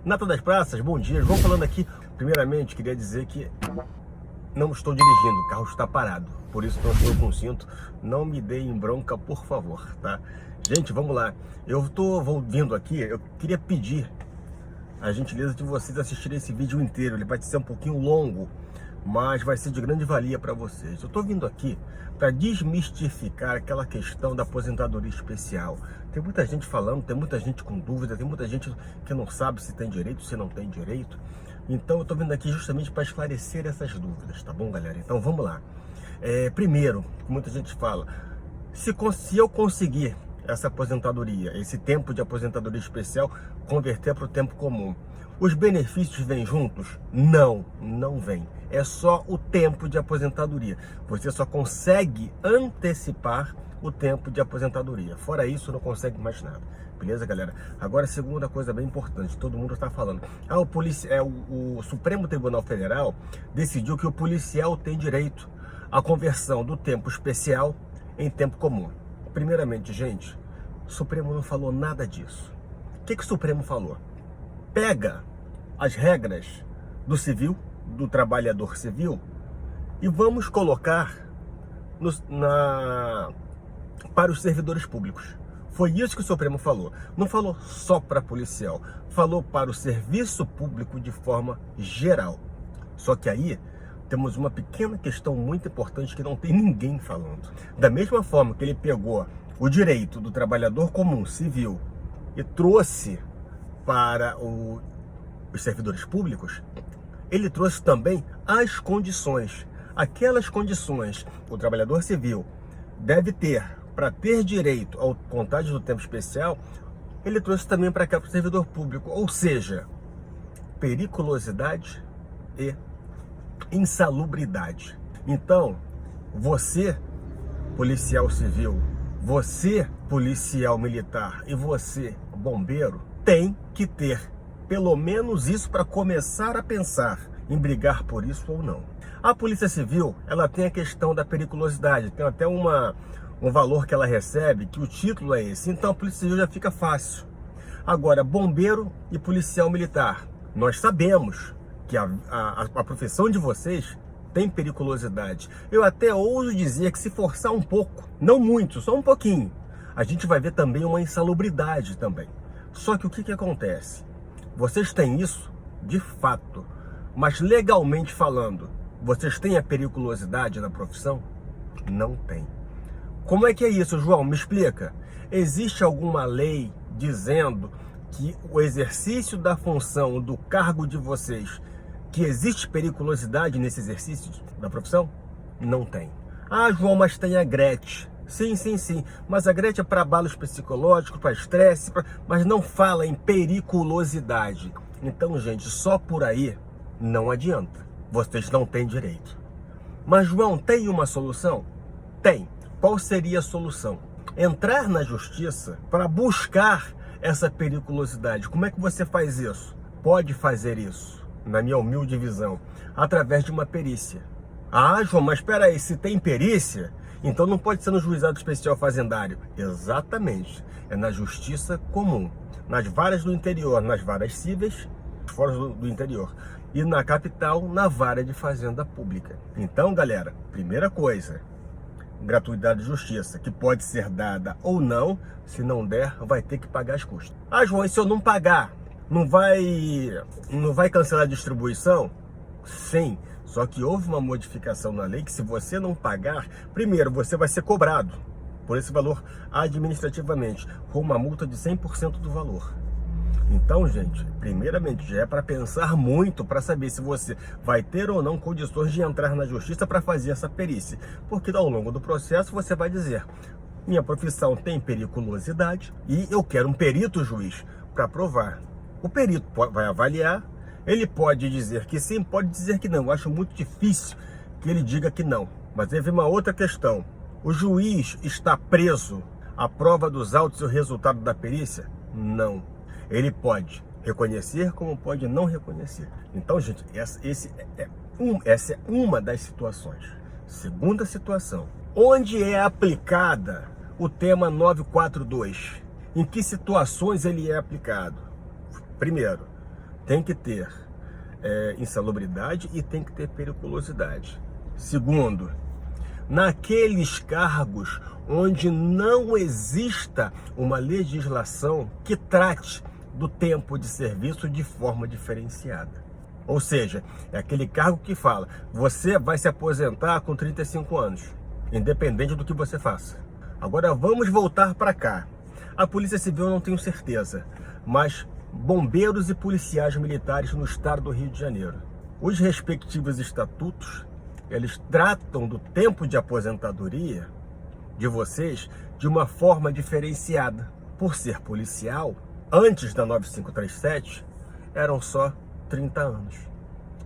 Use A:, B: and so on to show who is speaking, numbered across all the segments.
A: Nata das Praças, bom dia. João falando aqui. Primeiramente, queria dizer que não estou dirigindo, o carro está parado. Por isso não estou com cinto. Não me deem bronca, por favor, tá? Gente, vamos lá. Eu estou vindo aqui, eu queria pedir a gentileza de vocês assistirem esse vídeo inteiro. Ele vai ser um pouquinho longo, mas vai ser de grande valia para vocês. Eu estou vindo aqui para desmistificar aquela questão da aposentadoria especial. Tem muita gente falando, tem muita gente com dúvida, tem muita gente que não sabe se tem direito, se não tem direito. Então eu estou vindo aqui justamente para esclarecer essas dúvidas, tá bom, galera? Então vamos lá. Primeiro, muita gente fala, se eu conseguir essa aposentadoria, esse tempo de aposentadoria especial, converter para o tempo comum, os benefícios vêm juntos? Não, não vem. É só o tempo de aposentadoria. Você só consegue antecipar o tempo de aposentadoria. Fora isso, não consegue mais nada. Beleza, galera? Agora, segunda coisa bem importante, todo mundo está falando. O Supremo Tribunal Federal decidiu que o policial tem direito à conversão do tempo especial em tempo comum. Primeiramente, gente, o Supremo não falou nada disso. O que o Supremo falou? Pega as regras do civil, do trabalhador civil, e vamos colocar para os servidores públicos. Foi isso que o Supremo falou. Não falou só para policial, falou para o serviço público de forma geral. Só que aí temos uma pequena questão muito importante que não tem ninguém falando. Da mesma forma que ele pegou o direito do trabalhador comum, civil, e trouxe para os servidores públicos, ele trouxe também as condições. Aquelas condições que o trabalhador civil deve ter para ter direito ao contagem do tempo especial, ele trouxe também para cá, para o servidor público. Ou seja, periculosidade e insalubridade. Então, você, policial civil, você, policial militar e você, bombeiro, tem que ter pelo menos isso para começar a pensar em brigar por isso ou não. A Polícia Civil, ela tem a questão da periculosidade, tem até um valor que ela recebe, que o título é esse. Então a Polícia Civil já fica fácil. Agora, bombeiro e policial militar, nós sabemos que a profissão de vocês tem periculosidade. Eu até ouso dizer que se forçar um pouco, não muito, só um pouquinho, a gente vai ver também uma insalubridade também. Só que o que acontece? Vocês têm isso, de fato, mas legalmente falando, vocês têm a periculosidade na profissão? Não tem. Como é que é isso, João? Me explica. Existe alguma lei dizendo que o exercício da função, do cargo de vocês, que existe periculosidade nesse exercício da profissão? Não tem. Ah, João, mas tem a GRET. Sim, sim, sim. Mas a GRET é para abalos psicológicos, para estresse, mas não fala em periculosidade. Então, gente, só por aí não adianta. Vocês não têm direito. Mas, João, tem uma solução? Tem. Qual seria a solução? Entrar na justiça para buscar essa periculosidade. Como é que você faz isso? Pode fazer isso, na minha humilde visão, através de uma perícia. Ah, João, mas espera aí, se tem perícia, então não pode ser no juizado especial fazendário. Exatamente, é na justiça comum, nas varas do interior, nas varas cíveis, fora do interior, e na capital, na vara de fazenda pública. Então, galera, primeira coisa, gratuidade de justiça, que pode ser dada ou não. Se não der, vai ter que pagar as custas. Ah, João, e se eu não pagar, não vai cancelar a distribuição? Sim, só que houve uma modificação na lei que se você não pagar, primeiro você vai ser cobrado por esse valor administrativamente, com uma multa de 100% do valor. Então, gente, primeiramente já é para pensar muito para saber se você vai ter ou não condições de entrar na justiça para fazer essa perícia. Porque ao longo do processo você vai dizer, minha profissão tem periculosidade e eu quero um perito juiz para provar. O perito vai avaliar, ele pode dizer que sim, pode dizer que não. Eu acho muito difícil que ele diga que não. Mas teve uma outra questão. O juiz está preso à prova dos autos e o resultado da perícia? Não. Ele pode reconhecer como pode não reconhecer. Então, gente, essa é uma das situações. Segunda situação. Onde é aplicada o tema 942? Em que situações ele é aplicado? Primeiro, tem que ter insalubridade e tem que ter periculosidade. Segundo, naqueles cargos onde não exista uma legislação que trate do tempo de serviço de forma diferenciada. Ou seja, é aquele cargo que fala, você vai se aposentar com 35 anos, independente do que você faça. Agora vamos voltar para cá. A Polícia Civil eu não tenho certeza, mas bombeiros e policiais militares no estado do Rio de Janeiro, os respectivos estatutos, eles tratam do tempo de aposentadoria de vocês de uma forma diferenciada. Por ser policial, antes da 9537, eram só 30 anos.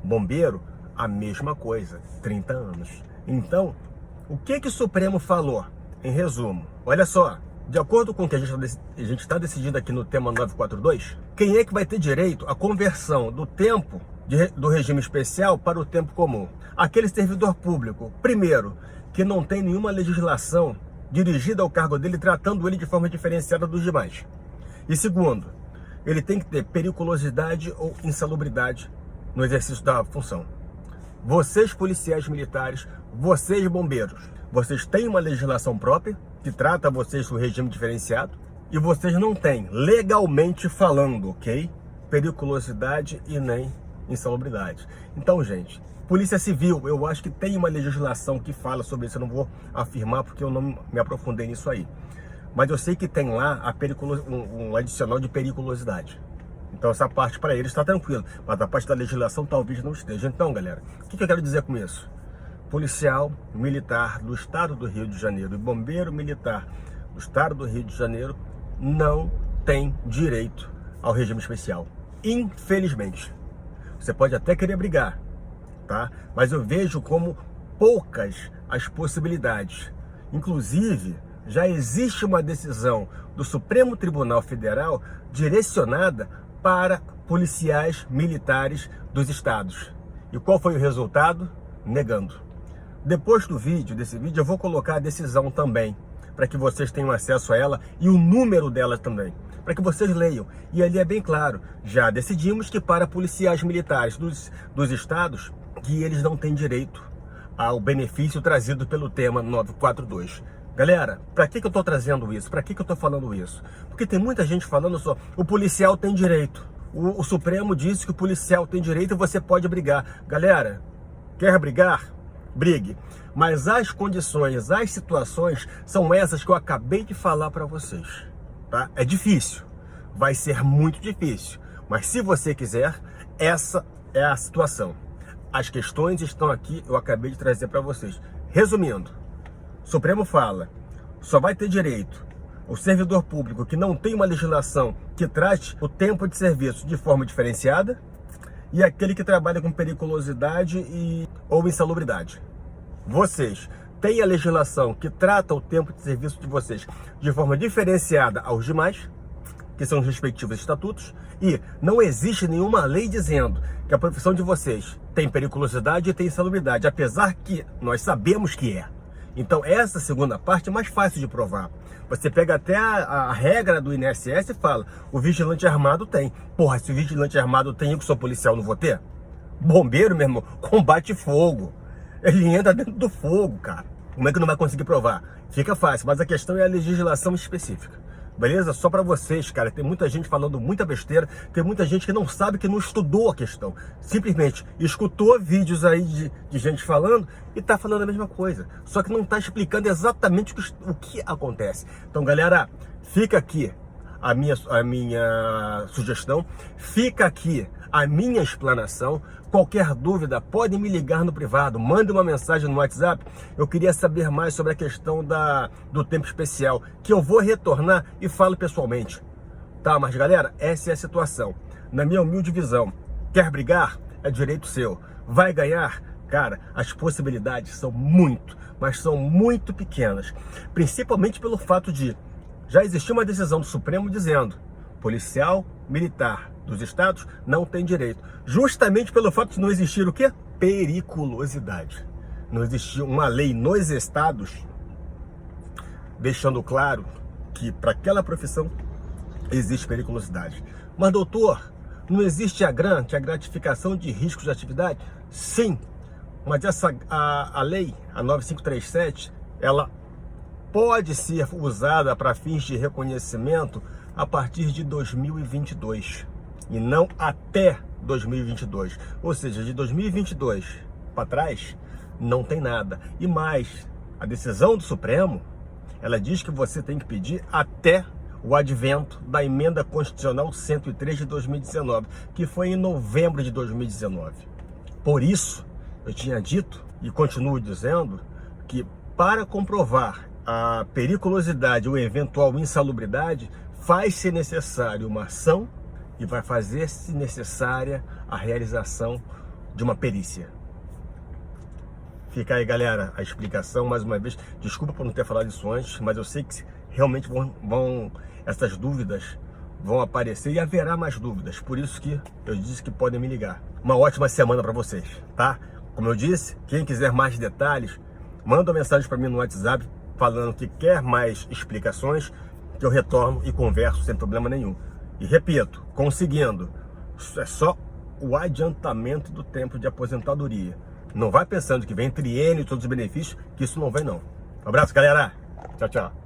A: Bombeiro, a mesma coisa, 30 anos. Então, o que o Supremo falou? Em resumo, olha só, de acordo com o que a gente está decidindo aqui no tema 942, quem é que vai ter direito à conversão do tempo do regime especial para o tempo comum? Aquele servidor público, primeiro, que não tem nenhuma legislação dirigida ao cargo dele, tratando ele de forma diferenciada dos demais. E segundo, ele tem que ter periculosidade ou insalubridade no exercício da função. Vocês, policiais militares, vocês, bombeiros, vocês têm uma legislação própria que trata vocês com regime diferenciado e vocês não têm, legalmente falando, ok? Periculosidade e nem insalubridade. Então, gente, Polícia Civil, eu acho que tem uma legislação que fala sobre isso, eu não vou afirmar porque eu não me aprofundei nisso aí. Mas eu sei que tem lá um adicional de periculosidade. Então essa parte para eles está tranquilo, mas a parte da legislação talvez não esteja. Então, galera, o que eu quero dizer com isso? Policial militar do estado do Rio de Janeiro e bombeiro militar do estado do Rio de Janeiro não tem direito ao regime especial. Infelizmente. Você pode até querer brigar, tá? Mas eu vejo como poucas as possibilidades. Inclusive, já existe uma decisão do Supremo Tribunal Federal direcionada para policiais militares dos estados. E qual foi o resultado? Negando. Depois desse vídeo, eu vou colocar a decisão também, para que vocês tenham acesso a ela e o número dela também, para que vocês leiam. E ali é bem claro, já decidimos que para policiais militares dos estados, que eles não têm direito ao benefício trazido pelo tema 942. Galera, para que eu estou trazendo isso? Para que eu estou falando isso? Porque tem muita gente falando só, o policial tem direito. O Supremo disse que o policial tem direito e você pode brigar. Galera, quer brigar? Brigue. Mas as condições, as situações são essas que eu acabei de falar para vocês. Tá? É difícil. Vai ser muito difícil. Mas se você quiser, essa é a situação. As questões estão aqui, eu acabei de trazer para vocês. Resumindo, o Supremo fala, só vai ter direito o servidor público que não tem uma legislação que trate o tempo de serviço de forma diferenciada e aquele que trabalha com periculosidade ou insalubridade. Vocês têm a legislação que trata o tempo de serviço de vocês de forma diferenciada aos demais, que são os respectivos estatutos, e não existe nenhuma lei dizendo que a profissão de vocês tem periculosidade e tem insalubridade, apesar que nós sabemos que é. Então essa segunda parte é mais fácil de provar. Você pega até a regra do INSS e fala, o vigilante armado tem. Porra, se o vigilante armado tem, eu que sou policial, não vou ter? Bombeiro, meu irmão, combate fogo. Ele entra dentro do fogo, cara. Como é que não vai conseguir provar? Fica fácil, mas a questão é a legislação específica. Beleza? Só para vocês, cara, tem muita gente falando muita besteira, tem muita gente que não sabe, que não estudou a questão. Simplesmente escutou vídeos aí de gente falando e tá falando a mesma coisa. Só que não tá explicando exatamente o que acontece. Então, galera, fica aqui a minha sugestão, fica aqui a minha explanação. Qualquer dúvida, pode me ligar no privado, mande uma mensagem no WhatsApp. Eu queria saber mais sobre a questão do tempo especial, que eu vou retornar e falo pessoalmente. Tá, mas galera, essa é a situação. Na minha humilde visão, quer brigar? É direito seu. Vai ganhar? Cara, as possibilidades são muito, mas são muito pequenas. Principalmente pelo fato de já existir uma decisão do Supremo dizendo policial militar dos estados não tem direito. Justamente pelo fato de não existir o quê? Periculosidade. Não existir uma lei nos estados deixando claro que para aquela profissão existe periculosidade. Mas doutor, Não existe a GRAN, que é a gratificação de riscos de atividade? Sim, mas a lei, a 9537, ela pode ser usada para fins de reconhecimento a partir de 2022 e não até 2022. Ou seja, de 2022 para trás não tem nada. E mais, a decisão do Supremo, ela diz que você tem que pedir até o advento da emenda constitucional 103 de 2019, que foi em novembro de 2019. Por isso, eu tinha dito e continuo dizendo que para comprovar a periculosidade ou eventual insalubridade, faz-se necessário uma ação e vai fazer-se necessária a realização de uma perícia. Fica aí, galera, a explicação, mais uma vez. Desculpa por não ter falado isso antes, mas eu sei que realmente essas dúvidas vão aparecer e haverá mais dúvidas. Por isso que eu disse que podem me ligar. Uma ótima semana para vocês, tá? Como eu disse, quem quiser mais detalhes, manda uma mensagem para mim no WhatsApp falando que quer mais explicações, que eu retorno e converso sem problema nenhum. E repito, conseguindo, é só o adiantamento do tempo de aposentadoria. Não vai pensando que vem triênio e todos os benefícios, que isso não vem não. Um abraço, galera. Tchau, tchau.